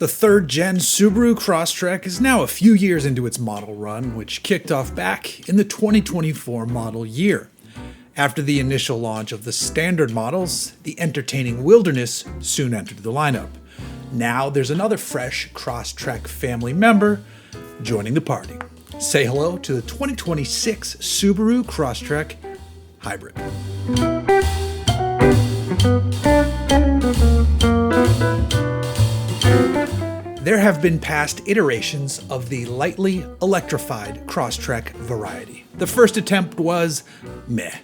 The third-gen Subaru Crosstrek is now a few years into its model run, which kicked off back in the 2024 model year. After the initial launch of the standard models, the entertaining Wilderness soon entered the lineup. Now there's another fresh Crosstrek family member joining the party. Say hello to the 2026 Subaru Crosstrek Hybrid. There have been past iterations of the lightly electrified Crosstrek variety. The first attempt was meh.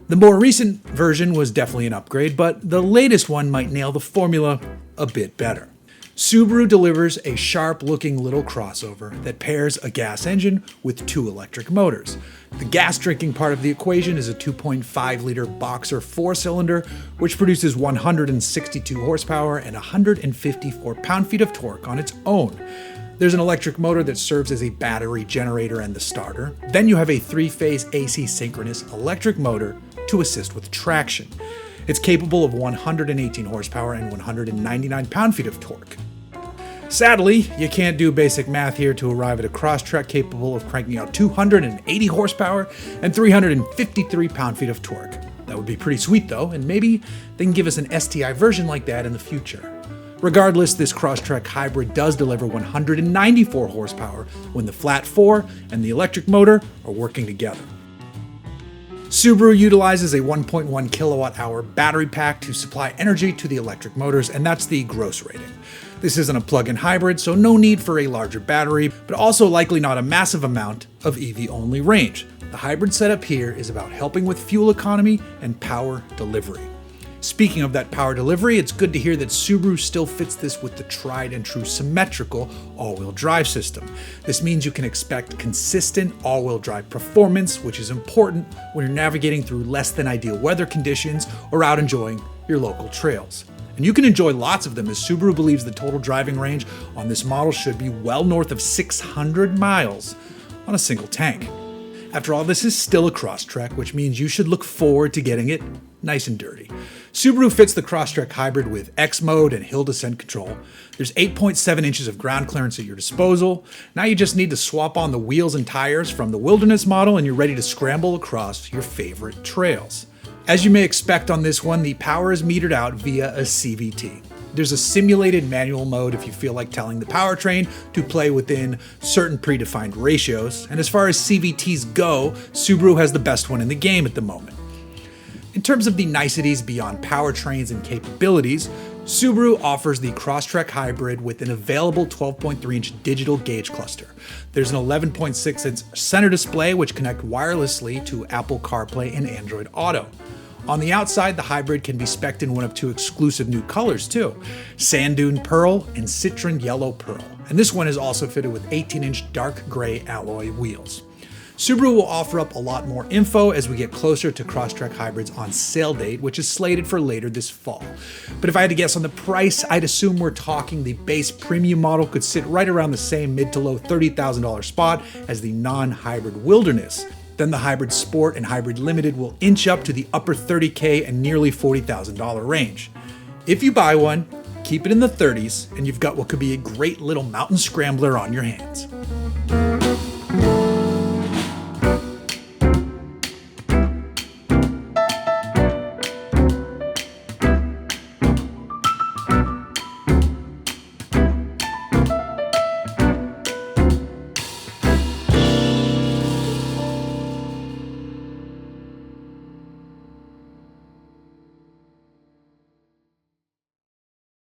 The more recent version was definitely an upgrade, but the latest one might nail the formula a bit better. Subaru delivers a sharp-looking little crossover that pairs a gas engine with two electric motors. The gas-drinking part of the equation is a 2.5-liter boxer four-cylinder, which produces 162 horsepower and 154 pound-feet of torque on its own. There's an electric motor that serves as a battery generator and the starter. Then you have a three-phase AC synchronous electric motor to assist with traction. It's capable of 118 horsepower and 199 pound-feet of torque. Sadly, you can't do basic math here to arrive at a Crosstrek capable of cranking out 280 horsepower and 353 pound-feet of torque. That would be pretty sweet though, and maybe they can give us an STI version like that in the future. Regardless, this Crosstrek Hybrid does deliver 194 horsepower when the flat 4 and the electric motor are working together. Subaru utilizes a 1.1 kilowatt-hour battery pack to supply energy to the electric motors, and that's the gross rating. This isn't a plug-in hybrid, so no need for a larger battery, but also likely not a massive amount of EV-only range. The hybrid setup here is about helping with fuel economy and power delivery. Speaking of that power delivery, it's good to hear that Subaru still fits this with the tried and true symmetrical all-wheel drive system. This means you can expect consistent all-wheel drive performance, which is important when you're navigating through less than ideal weather conditions or out enjoying your local trails. And you can enjoy lots of them, as Subaru believes the total driving range on this model should be well north of 600 miles on a single tank. After all, this is still a Crosstrek, which means you should look forward to getting it nice and dirty. Subaru fits the Crosstrek Hybrid with X mode and hill descent control. There's 8.7 inches of ground clearance at your disposal. Now you just need to swap on the wheels and tires from the Wilderness model and you're ready to scramble across your favorite trails. As you may expect on this one, the power is metered out via a CVT. There's a simulated manual mode if you feel like telling the powertrain to play within certain predefined ratios, and as far as CVTs go, Subaru has the best one in the game at the moment. In terms of the niceties beyond powertrains and capabilities, Subaru offers the Crosstrek Hybrid with an available 12.3-inch digital gauge cluster. There's an 11.6-inch center display which connects wirelessly to Apple CarPlay and Android Auto. On the outside, the Hybrid can be spec'd in one of two exclusive new colors too, Sand Dune Pearl and Citron Yellow Pearl. And this one is also fitted with 18-inch dark gray alloy wheels. Subaru will offer up a lot more info as we get closer to Crosstrek Hybrid's on sale date, which is slated for later this fall. But if I had to guess on the price, I'd assume we're talking the base premium model could sit right around the same mid to low $30,000 spot as the non-hybrid Wilderness. Then the Hybrid Sport and Hybrid Limited will inch up to the upper $30,000 and nearly $40,000 range. If you buy one, keep it in the 30s, and you've got what could be a great little mountain scrambler on your hands.